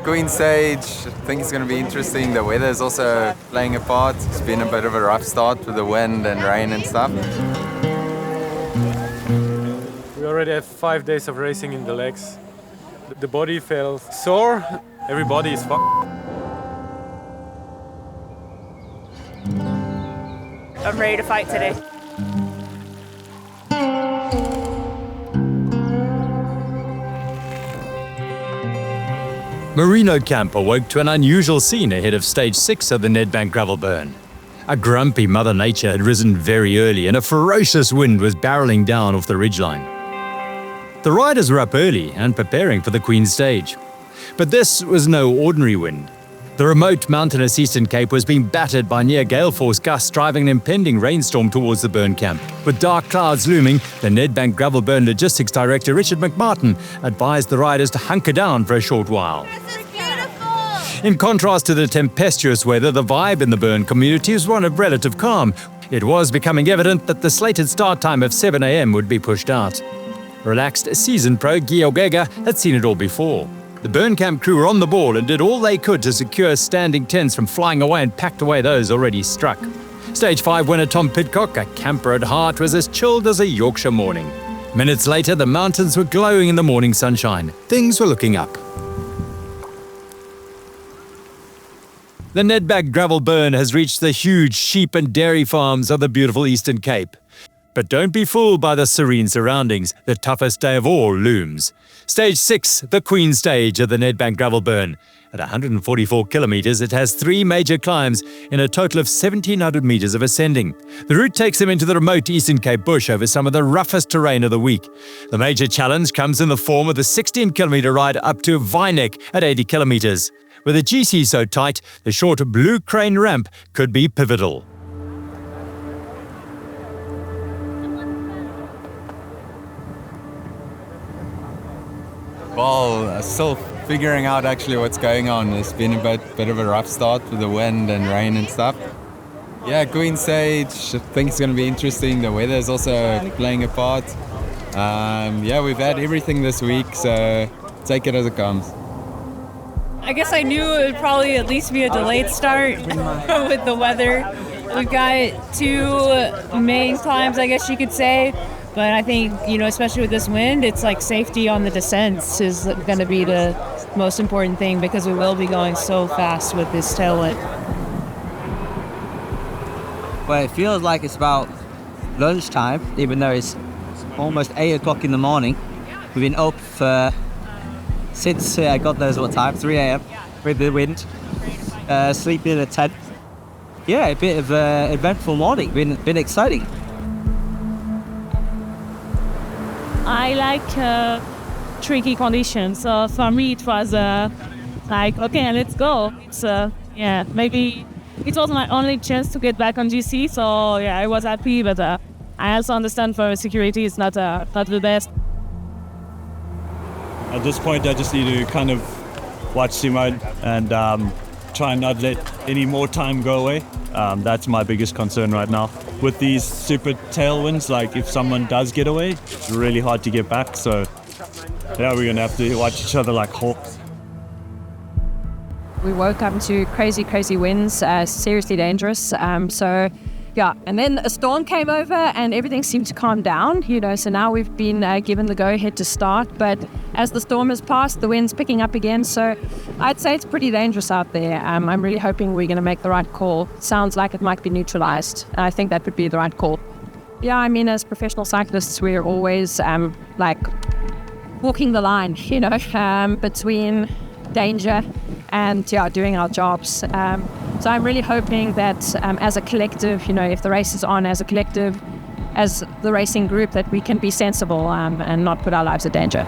Queen stage, I think it's going to be interesting. The weather is also playing a part. It's been a bit of a rough start with the wind and rain and stuff. We already have 5 days of racing in the legs. The body felt sore. Everybody is fucked. I'm ready to fight today. Merino Camp awoke to an unusual scene ahead of stage 6 of the Nedbank gravel burn. A grumpy Mother Nature had risen very early and a ferocious wind was barreling down off the ridgeline. The riders were up early and preparing for the Queen stage. But this was no ordinary wind. The remote mountainous Eastern Cape was being battered by near gale force gusts driving an impending rainstorm towards the burn camp. With dark clouds looming, the Nedbank Gravel Burn Logistics Director Richard McMartin advised the riders to hunker down for a short while. This is beautiful! In contrast to the tempestuous weather, the vibe in the burn community was one of relative calm. It was becoming evident that the slated start time of 7 a.m. would be pushed out. Relaxed seasoned pro Guy Ogega had seen it all before. The burn camp crew were on the ball and did all they could to secure standing tents from flying away and packed away those already struck. Stage 5 winner Tom Pitcock, a camper at heart, was as chilled as a Yorkshire morning. Minutes later, the mountains were glowing in the morning sunshine. Things were looking up. The Nedbank Gravel Burn has reached the huge sheep and dairy farms of the beautiful Eastern Cape. But don't be fooled by the serene surroundings. The toughest day of all looms. Stage 6, the Queen stage of the Nedbank Gravel Burn. At 144 kilometres, it has 3 major climbs in a total of 1,700 metres of ascending. The route takes them into the remote Eastern Cape bush over some of the roughest terrain of the week. The major challenge comes in the form of the 16-kilometre ride up to Vineck at 80 kilometres. With the GC so tight, the short Blue Crane ramp could be pivotal. Well, still figuring out actually what's going on. It's been a bit of a rough start with the wind and rain and stuff. Yeah, Queen stage, I think it's going to be interesting. The weather is also playing a part. Yeah, we've had everything this week, so take it as it comes. I guess I knew it would probably at least be a delayed start with the weather. We've got 2 main climbs, I guess you could say. But I think, especially with this wind, it's like safety on the descents is going to be the most important thing because we will be going so fast with this tailwind. Well, it feels like it's about lunchtime, even though it's almost 8 o'clock in the morning. We've been up since God knows what time, 3 a.m. with the wind, sleeping in a tent. Yeah, a bit of an eventful morning, been exciting. I like tricky conditions, so for me it was okay, let's go. It's maybe it was my only chance to get back on GC, so yeah, I was happy, but I also understand for security it's not the best. At this point, I just need to kind of watch Simone and try and not let any more time go away. That's my biggest concern right now. With these super tailwinds, like if someone does get away, it's really hard to get back. So yeah, we're going to have to watch each other like hawks. We woke up to crazy winds, seriously dangerous. And then a storm came over and everything seemed to calm down, so now we've been given the go-ahead to start. But as the storm has passed, the wind's picking up again, so I'd say it's pretty dangerous out there. I'm really hoping we're going to make the right call. Sounds like it might be neutralized. I think that would be the right call. Yeah, as professional cyclists, we're always walking the line, between danger and doing our jobs. So I'm really hoping that as a collective, if the race is on as a collective, as the racing group, that we can be sensible and not put our lives in danger.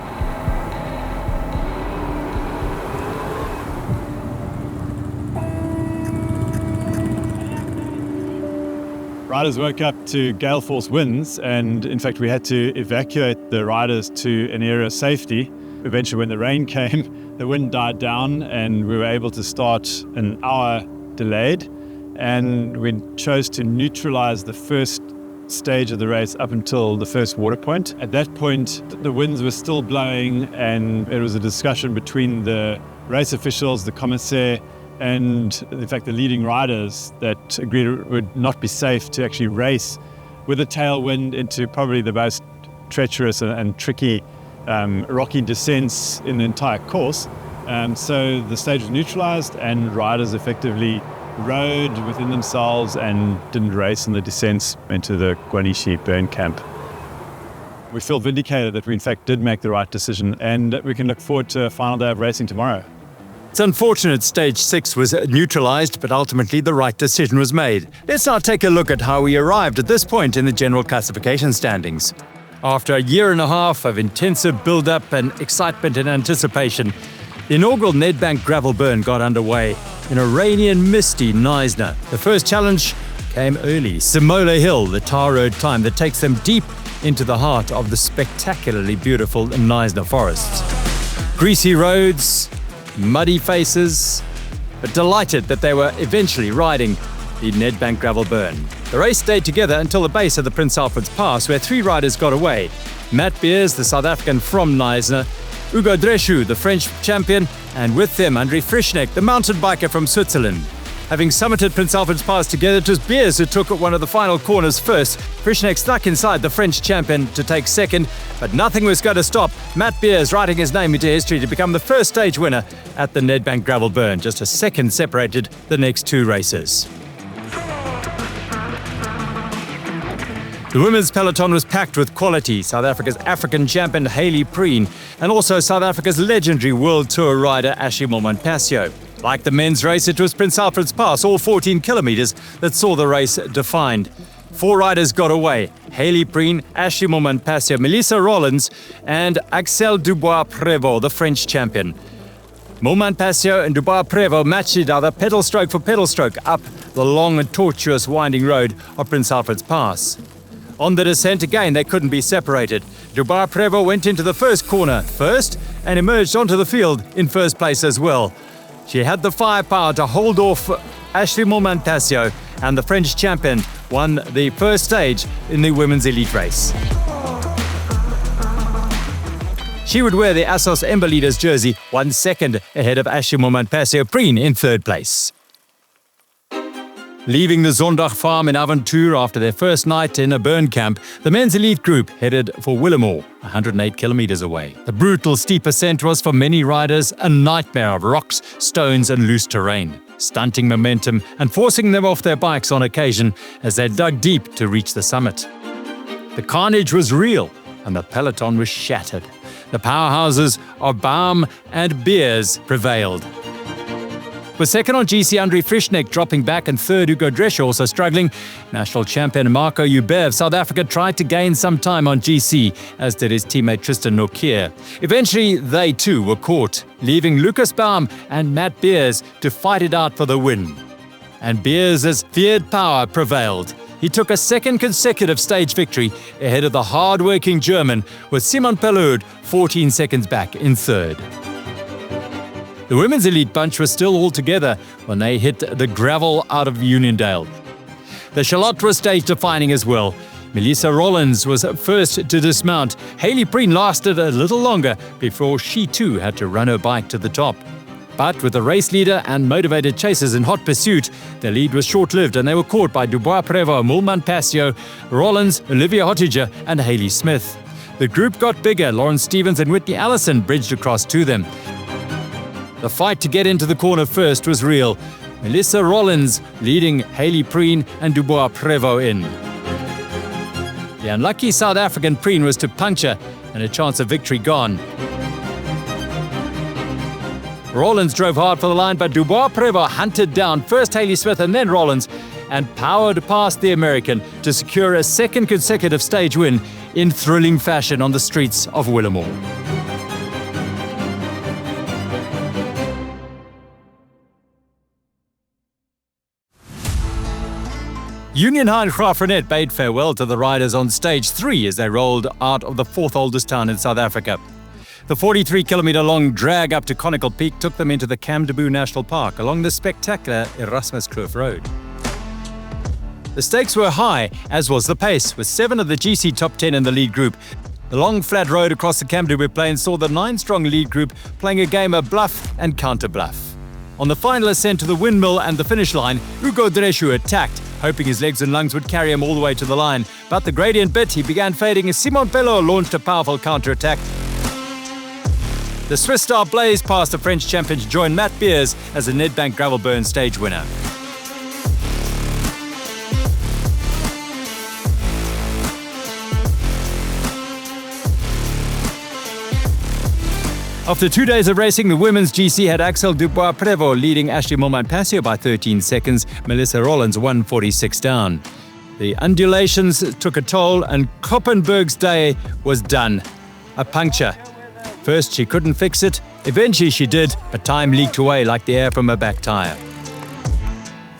Riders woke up to gale force winds, and in fact we had to evacuate the riders to an area of safety. Eventually when the rain came, the wind died down and we were able to start an hour delayed, and we chose to neutralize the first stage of the race up until the first water point. At that point, the winds were still blowing and it was a discussion between the race officials, the commissaire, and in fact the leading riders that agreed it would not be safe to actually race with a tailwind into probably the most treacherous and tricky rocky descents in the entire course. So the stage was neutralized and riders effectively rode within themselves and didn't race in the descents into the Guanishi burn camp. We feel vindicated that we in fact did make the right decision, and that we can look forward to a final day of racing tomorrow. It's unfortunate stage 6 was neutralized, but ultimately the right decision was made. Let's now take a look at how we arrived at this point in the general classification standings. After a year and a half of intensive build-up and excitement and anticipation, the inaugural Nedbank gravel burn got underway in a rainy and misty Knysna. The first challenge came early, Simola Hill, the tar road climb that takes them deep into the heart of the spectacularly beautiful Knysna forests. Greasy roads, muddy faces, but delighted that they were eventually riding the Nedbank gravel burn. The race stayed together until the base of the Prince Alfred's Pass, where 3 riders got away. Matt Beers, the South African from Knysna, Hugo Dreschu, the French champion, and with them Andri Frischknecht, the mountain biker from Switzerland. Having summited Prince Alfred's Pass together, it was Beers who took one of the final corners first. Frischknecht stuck inside the French champion to take second, but nothing was going to stop Matt Beers writing his name into history to become the first stage winner at the Nedbank gravel burn. Just a second separated the next 2 races. The women's peloton was packed with quality. South Africa's African champion Hayley Preen, and also South Africa's legendary World Tour rider Ashley Montpasio. Like the men's race, it was Prince Alfred's Pass, all 14 kilometers, that saw the race defined. 4 riders got away: Hayley Preen, Ashley Montpasio, Melissa Rollins, and Axel Dubois Prevo, the French champion. Montpasio and Dubois Prevo matched each other pedal stroke for pedal stroke up the long and tortuous winding road of Prince Alfred's Pass. On the descent again, they couldn't be separated. Dubois Prevo went into the first corner first and emerged onto the field in first place as well. She had the firepower to hold off Ashley Montpasio, and the French champion won the first stage in the women's elite race. She would wear the Assos Ember Leaders jersey 1 second ahead of Ashley Montpasio Preen in third place. Leaving the Zondag farm in Avontuur after their first night in a burn camp, the men's elite group headed for Willemore, 108 kilometers away. The brutal steep ascent was for many riders a nightmare of rocks, stones and loose terrain, stunting momentum and forcing them off their bikes on occasion as they dug deep to reach the summit. The carnage was real and the peloton was shattered. The powerhouses of Baum and Beers prevailed. With second on GC, Andri Frischknecht dropping back, and third, Hugo Dreschu also struggling. National champion Marco Huber of South Africa tried to gain some time on GC, as did his teammate Tristan Nokier. Eventually, they too were caught, leaving Lucas Baum and Matt Beers to fight it out for the win. And Beers' feared power prevailed. He took a second consecutive stage victory ahead of the hard-working German, with Simon Pelloud 14 seconds back in third. The women's elite bunch was still all together when they hit the gravel out of Uniondale. The Charlotte was stage defining as well. Melissa Rollins was first to dismount. Hayley Preen lasted a little longer before she too had to run her bike to the top. But with the race leader and motivated chasers in hot pursuit, the lead was short-lived and they were caught by Dubois Prevo, Montpasio, Rollins, Olivia Hottiger and Hayley Smith. The group got bigger. Lauren Stevens and Whitney Allison bridged across to them. The fight to get into the corner first was real. Melissa Rollins leading Hayley Preen and Dubois Prevo in. The unlucky South African Preen was to puncture and a chance of victory gone. Rollins drove hard for the line, but Dubois Prevo hunted down first Hayley Smith and then Rollins and powered past the American to secure a second consecutive stage win in thrilling fashion on the streets of Willemore. Union High and Graafrenet bade farewell to the riders on stage 3 as they rolled out of the 4th oldest town in South Africa. The 43-kilometer-long drag up to Conical Peak took them into the Kamdebou National Park along the spectacular Erasmus Kloof Road. The stakes were high, as was the pace, with 7 of the GC top 10 in the lead group. The long flat road across the Kamloops Plains saw the 9-strong lead group playing a game of bluff and counter-bluff. On the final ascent to the windmill and the finish line, Hugo Dreschu attacked, hoping his legs and lungs would carry him all the way to the line. But the gradient bit, he began fading as Simon Pelot launched a powerful counter-attack. The Swiss star blazed past the French champion to join Matt Beers as the Nedbank Gravel Burn stage winner. After 2 days of racing, the women's GC had Axel Dubois Prevo leading Ashley Montpassio by 13 seconds, Melissa Rollins 1:46 down. The undulations took a toll and Koppenberg's day was done. A puncture. First she couldn't fix it, eventually she did, but time leaked away like the air from a back tyre.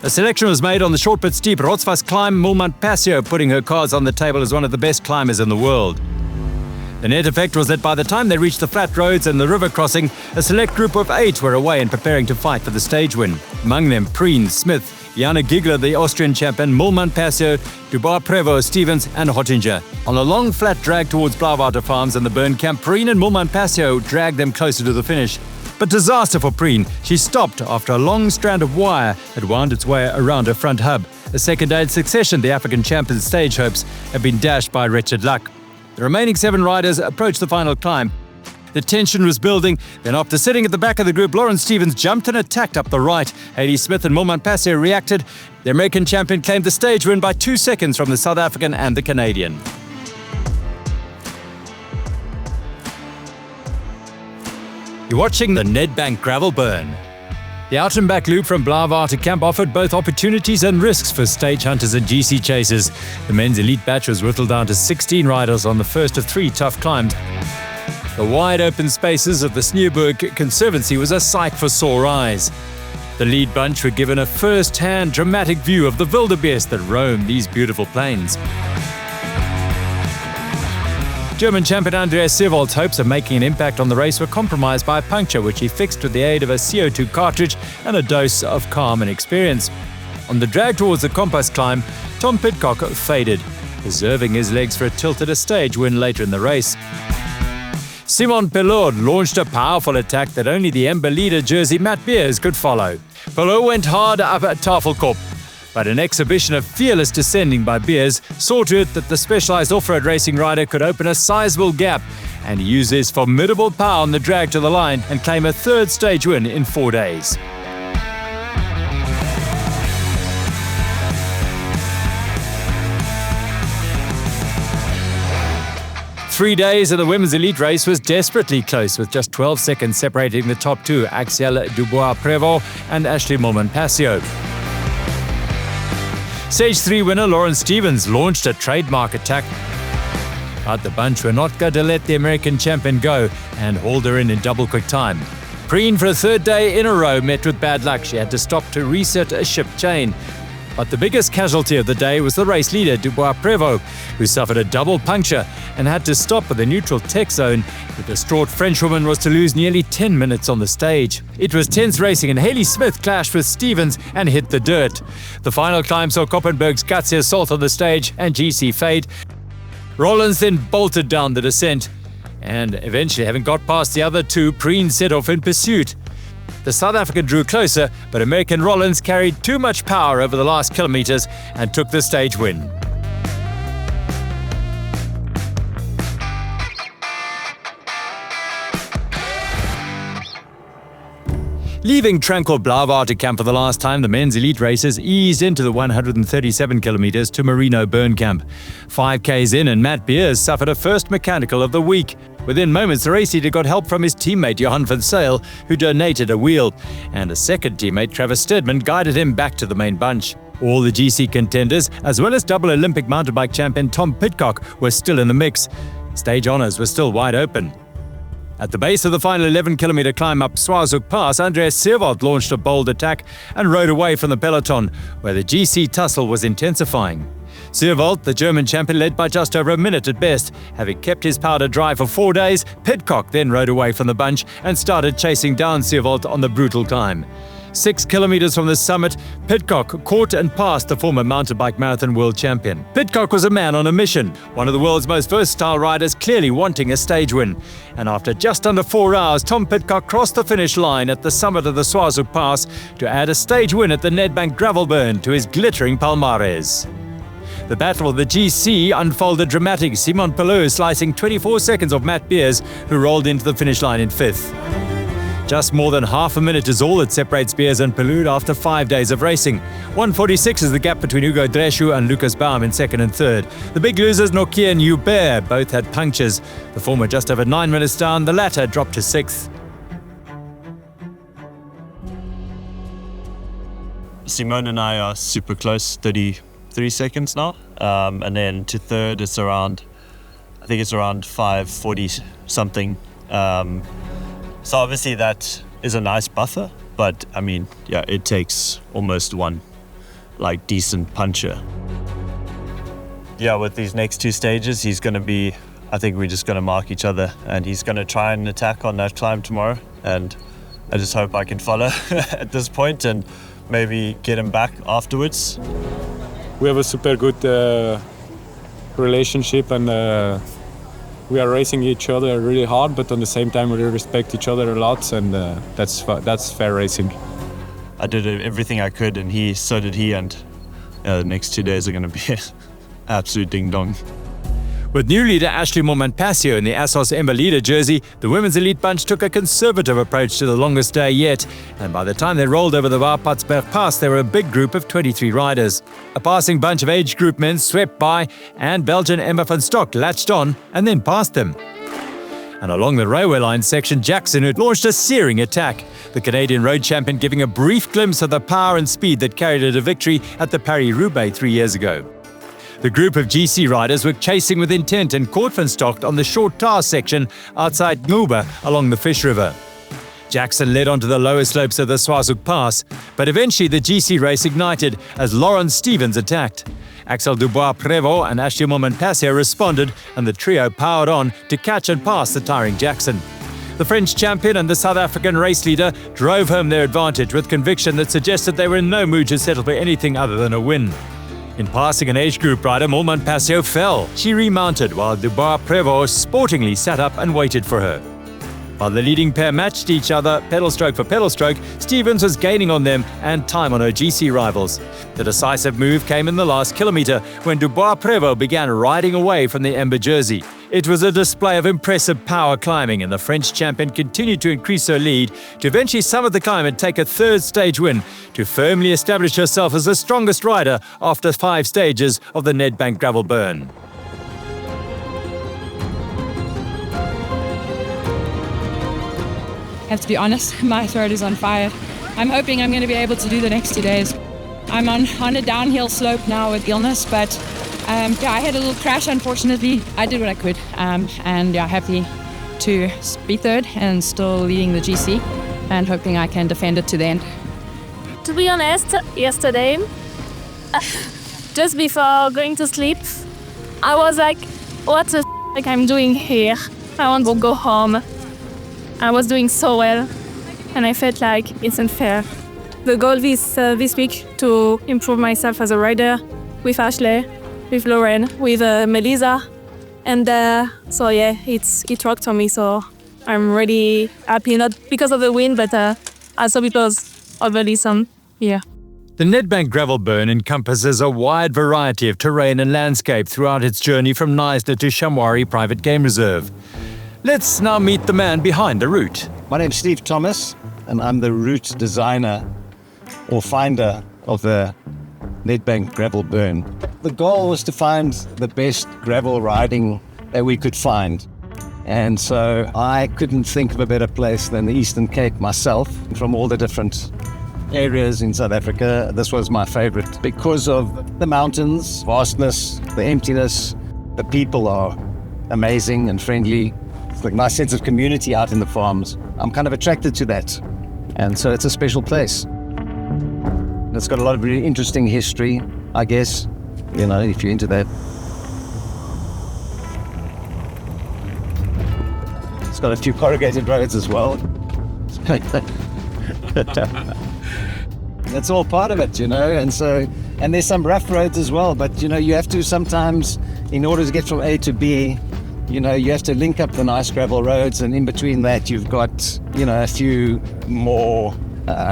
A selection was made on the short but steep Rotswas climb, Montpassio putting her cards on the table as one of the best climbers in the world. The net effect was that by the time they reached the flat roads and the river crossing, a select group of 8 were away and preparing to fight for the stage win. Among them, Preen, Smith, Jana Gigler, the Austrian champion, Montpassio, Dubois, Prevo, Stevens and Hottinger. On a long flat drag towards Blauwater Farms and the burn camp, Preen and Montpassio dragged them closer to the finish. But disaster for Preen. She stopped after a long strand of wire had wound its way around her front hub. A second day in succession, the African champion's stage hopes had been dashed by wretched luck. The remaining 7 riders approached the final climb. The tension was building. Then after sitting at the back of the group, Lauren Stevens jumped and attacked up the right. Hayley Smith and Montpassio reacted. The American champion claimed the stage win by 2 seconds from the South African and the Canadian. You're watching the Nedbank Gravel Burn. The out and back loop from Blauwater Camp offered both opportunities and risks for stage hunters and GC chasers. The men's elite batch was whittled down to 16 riders on the first of 3 tough climbs. The wide open spaces of the Sneeuwberg Conservancy was a sight for sore eyes. The lead bunch were given a first-hand dramatic view of the wildebeest that roam these beautiful plains. German champion Andreas Seewald's hopes of making an impact on the race were compromised by a puncture which he fixed with the aid of a CO2 cartridge and a dose of calm and experience. On the drag towards the Compass climb, Tom Pitcock faded, preserving his legs for a tilt at a stage win later in the race. Simon Pelot launched a powerful attack that only the Ember leader jersey Matt Beers could follow. Pelot went hard up at Tafelkop, but an exhibition of fearless descending by Beers saw to it that the specialized off-road racing rider could open a sizable gap and use his formidable power on the drag to the line and claim a 3rd stage win in 4 days. Three days of the women's elite race was desperately close, with just 12 seconds separating the top 2, Axel Dubois Prevo and Ashley Montpassio. Stage 3 winner Lauren Stevens launched a trademark attack, but the bunch were not going to let the American champion go and hauled her in double quick time. Preen, for a 3rd day in a row, met with bad luck. She had to stop to reset a ship chain. But the biggest casualty of the day was the race leader, Dubois Prevo, who suffered a double puncture and had to stop at the neutral tech zone. The distraught Frenchwoman was to lose nearly 10 minutes on the stage. It was tense racing and Hayley Smith clashed with Stevens and hit the dirt. The final climb saw Koppenberg's gutsy assault on the stage and GC fade. Rollins then bolted down the descent and eventually, having got past the other 2, Preen set off in pursuit. The South African drew closer, but American Rollins carried too much power over the last kilometers and took the stage win. Leaving tranquil Blauwater Camp for the last time, the men's elite racers eased into the 137 kilometers to Merino Burn Camp. 5Ks in and Matt Beers suffered a first mechanical of the week. Within moments, the race leader got help from his teammate Johan van Zyl, who donated a wheel, and a second teammate, Travis Stedman, guided him back to the main bunch. All the GC contenders, as well as double Olympic mountain bike champion Tom Pitcock, were still in the mix. Stage honours were still wide open. At the base of the final 11-kilometer climb up Swarzuk Pass, Andreas Seewald launched a bold attack and rode away from the peloton, where the GC tussle was intensifying. Seewald, the German champion, led by just over a minute at best. Having kept his powder dry for 4 days, Pitcock then rode away from the bunch and started chasing down Seewald on the brutal climb. 6 kilometers from the summit, Pitcock caught and passed the former mountain bike marathon world champion. Pitcock was a man on a mission, one of the world's most versatile riders clearly wanting a stage win. And after just under 4 hours, Tom Pitcock crossed the finish line at the summit of the Swaziland Pass to add a stage win at the Nedbank gravel burn to his glittering palmares. The battle of the GC unfolded dramatic, Simon Pelot slicing 24 seconds of Matt Beers, who rolled into the finish line in 5th. Just more than half a minute is all that separates Beers and Pelot after 5 days of racing. 1:46 is the gap between Hugo Dreschu and Lucas Baum in 2nd and 3rd. The big losers, Nokia and Hubert, both had punctures. The former just over 9 minutes down, the latter dropped to 6th. Simone and I are super close, 33 seconds now. And then to 3rd, it's around 5:40 something. So obviously that is a nice buffer, but I mean, yeah, it takes almost one decent puncher. Yeah, with these next 2 stages, I think we're just going to mark each other, and he's going to try and attack on that climb tomorrow. And I just hope I can follow at this point and maybe get him back afterwards. We have a super good relationship, and we are racing each other really hard, but at the same time we respect each other a lot, and that's fair racing. I did everything I could, and so did he, and the next 2 days are going to be absolute ding-dong. With new leader Ashley Montpassio in the Assos Ember leader jersey, the women's elite bunch took a conservative approach to the longest day yet, and by the time they rolled over the Waarpatsberg Pass, they were a big group of 23 riders. A passing bunch of age group men swept by, and Belgian Emma van Stock latched on and then passed them. And along the railway line section, Jackson had launched a searing attack, the Canadian road champion giving a brief glimpse of the power and speed that carried her to victory at the Paris-Roubaix 3 years ago. The group of GC riders were chasing with intent and caught Van Stock on the short tar section outside Nguba along the Fish River. Jackson led onto the lower slopes of the Swaziland Pass, but eventually the GC race ignited as Lawrence Stevens attacked. Axel Dubois Prevo and Ashley Montpassio responded, and the trio powered on to catch and pass the tiring Jackson. The French champion and the South African race leader drove home their advantage with conviction that suggested they were in no mood to settle for anything other than a win. In passing an age group rider, Montpassio fell. She remounted while Dubois Prevost sportingly sat up and waited for her. While the leading pair matched each other pedal stroke for pedal stroke, Stevens was gaining on them and time on her GC rivals. The decisive move came in the last kilometre when Dubois Prevost began riding away from the Ember jersey. It was a display of impressive power climbing, and the French champion continued to increase her lead to eventually summit the climb and take a 3rd stage win to firmly establish herself as the strongest rider after 5 stages of the Nedbank gravel burn. I have to be honest, my throat is on fire. I'm hoping I'm going to be able to do the next 2 days. I'm on a downhill slope now with illness, but I had a little crash, unfortunately. I did what I could, and happy to be 3rd and still leading the GC, and hoping I can defend it to the end. To be honest, yesterday, just before going to sleep, I was like, what the I'm doing here? I want to go home. I was doing so well, and I felt like it's unfair. The goal this week to improve myself as a rider with Ashley, with Lauren, with Melissa, and so yeah, it worked for me. So I'm really happy, not because of the win, but also because of the lesson here. The Nedbank gravel burn encompasses a wide variety of terrain and landscape throughout its journey from Knysna to Shamwari Private Game Reserve. Let's now meet the man behind the route. My name's Steve Thomas, and I'm the route designer or finder of the Nedbank gravel burn. The goal was to find the best gravel riding that we could find. And so I couldn't think of a better place than the Eastern Cape myself. From all the different areas in South Africa, this was my favorite because of the mountains, vastness, the emptiness. The people are amazing and friendly. It's like a nice sense of community out in the farms. I'm kind of attracted to that. And so it's a special place. It's got a lot of really interesting history, I guess, if you're into that. It's got a few corrugated roads as well. That's all part of it, and there's some rough roads as well, but you have to sometimes, in order to get from A to B, you have to link up the nice gravel roads, and in between that you've got, a few more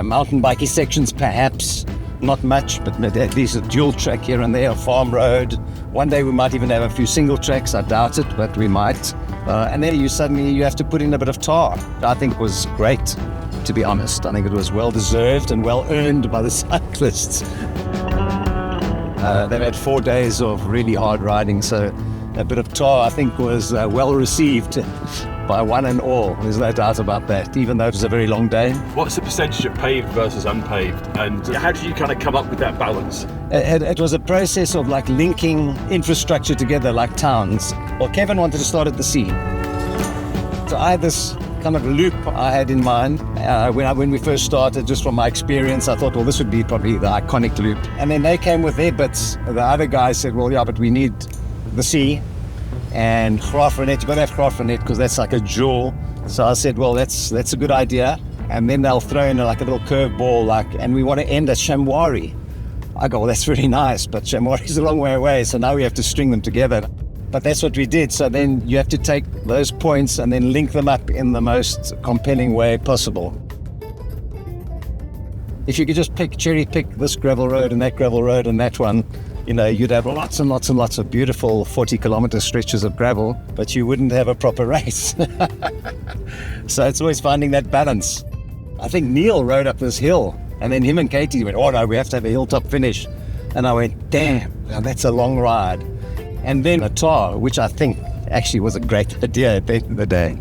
mountain bikey sections perhaps, not much, but at least a dual track here and there, a farm road. One day we might even have a few single tracks, I doubt it, but we might. And then you have to put in a bit of tar. I think was great, to be honest. I think it was well deserved and well earned by the cyclists. They've had 4 days of really hard riding, so a bit of tar I think was well received by one and all. There's no doubt about that, even though it was a very long day. What's the percentage of paved versus unpaved, and how did you kind of come up with that balance? It was a process of like linking infrastructure together like towns. Well, Kevin wanted to start at the sea. So I had this kind of loop I had in mind when we first started. Just from my experience, I thought, well, this would be probably the iconic loop. And then they came with their bits. The other guys said, well, yeah, but we need the sea and Graaff-Reinet. You've got to have Graaff-Reinet because that's like a jewel. So I said, well, that's a good idea. And then they'll throw in like a little curveball, and we want to end at Shamwari. I go, well, that's really nice, but Shamwari's a long way away, so now we have to string them together. But that's what we did. So then you have to take those points and then link them up in the most compelling way possible. If you could just cherry pick this gravel road and that gravel road and that one, you'd have lots and lots and lots of beautiful 40-kilometer stretches of gravel, but you wouldn't have a proper race. So it's always finding that balance. I think Neil rode up this hill, and then him and Katie went, oh no, we have to have a hilltop finish. And I went, damn, now that's a long ride. And then a tar, which I think actually was a great idea at the end of the day.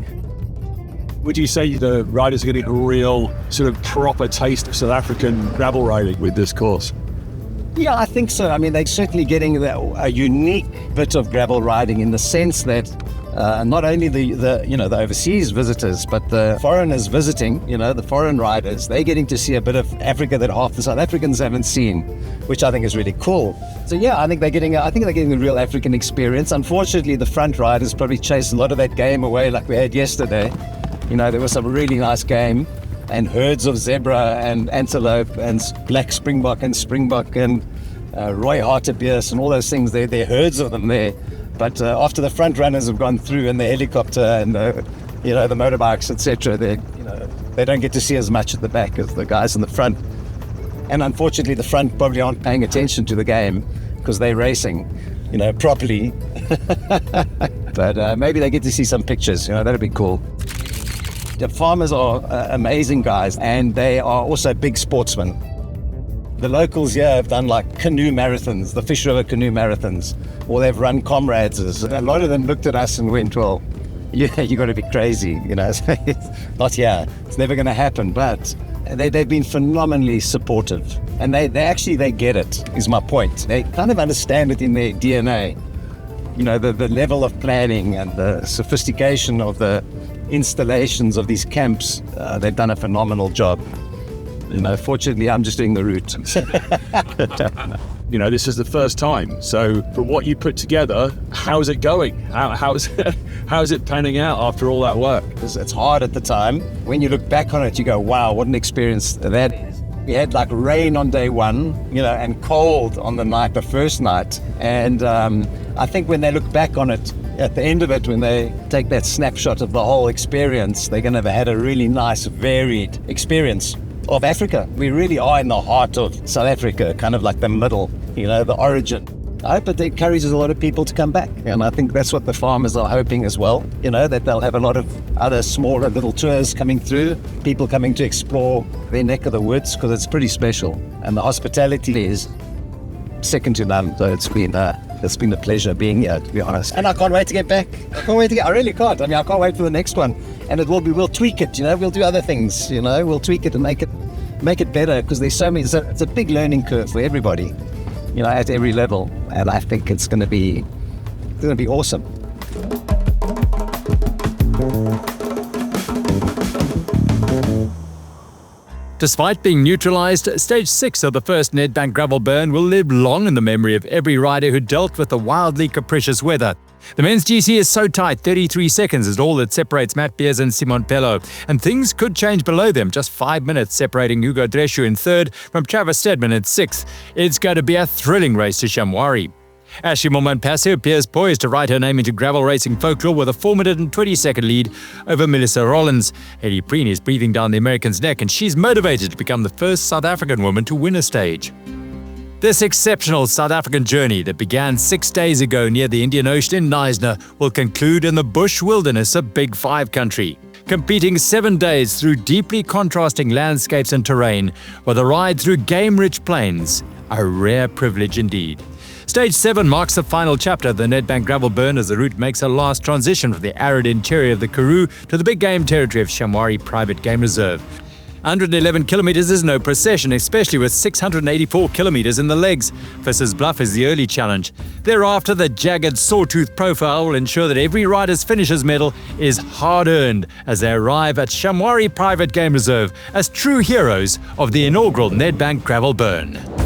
Would you say the riders are getting a real sort of proper taste of South African gravel riding with this course? Yeah, I think so. I mean, they're certainly getting a unique bit of gravel riding in the sense that not only the overseas visitors, but the foreigners visiting, the foreign riders, they're getting to see a bit of Africa that half the South Africans haven't seen, which I think is really cool. So yeah, I think they're getting a real African experience. Unfortunately, the front riders probably chased a lot of that game away, like we had yesterday. There was some really nice game, and herds of zebra and antelope and black springbok and Roy hartebeest and all those things. There are herds of them there. But after the front runners have gone through and the helicopter and the motorbikes, etc., they don't get to see as much at the back as the guys in the front. And unfortunately, the front probably aren't paying attention to the game because they're racing, properly. But maybe they get to see some pictures. That'd be cool. The farmers are amazing guys, and they are also big sportsmen. The locals here have done like canoe marathons, the Fish River canoe marathons, or they've run comrades. A lot of them looked at us and went, well, yeah, you got to be crazy, not here. It's never going to happen. But they've been phenomenally supportive, and they get it, is my point. They kind of understand it in their DNA. The level of planning and the sophistication of the installations of these camps, they've done a phenomenal job. Fortunately, I'm just doing the route. This is the first time. So from what you put together, how's it going? How's it panning out after all that work? It's hard at the time. When you look back on it, you go, wow, what an experience that is. We had like rain on day one, and cold on the first night. And I think when they look back on it, at the end of it, when they take that snapshot of the whole experience, they're going to have had a really nice, varied experience of Africa. We really are in the heart of South Africa, kind of like the middle, the origin. I hope it encourages a lot of people to come back. And I think that's what the farmers are hoping as well, that they'll have a lot of other smaller little tours coming through, people coming to explore their neck of the woods, because it's pretty special. And the hospitality is second to none. So it's been a pleasure being here, to be honest. And I can't wait to get back. I really can't. I can't wait for the next one. And we'll tweak it, we'll do other things, we'll tweak it and make it better, because there's so many, it's a big learning curve for everybody, at every level. And I think it's going to be awesome. Despite being neutralized, Stage 6 of the first Nedbank gravel burn will live long in the memory of every rider who dealt with the wildly capricious weather. The men's GC is so tight, 33 seconds is all that separates Matt Beers and Simon Pello, and things could change below them, just 5 minutes separating Hugo Dreschu in third from Travis Steadman in sixth. It's going to be a thrilling race to Shamwari. Ashley Montpassio appears poised to write her name into gravel racing folklore with a 4-minute and 20-second lead over Melissa Rollins. Hayley Preen is breathing down the American's neck, and she's motivated to become the first South African woman to win a stage. This exceptional South African journey that began 6 days ago near the Indian Ocean in Knysna will conclude in the bush wilderness of Big Five country, competing 7 days through deeply contrasting landscapes and terrain with a ride through game-rich plains, a rare privilege indeed. Stage 7 marks the final chapter of the Nedbank gravel burn as the route makes a last transition from the arid interior of the Karoo to the big game territory of Shamwari Private Game Reserve. 111 kilometers is no procession, especially with 684 kilometers in the legs. Fisher's Bluff is the early challenge. Thereafter, the jagged sawtooth profile will ensure that every rider's finisher's medal is hard-earned as they arrive at Shamwari Private Game Reserve as true heroes of the inaugural Nedbank gravel burn.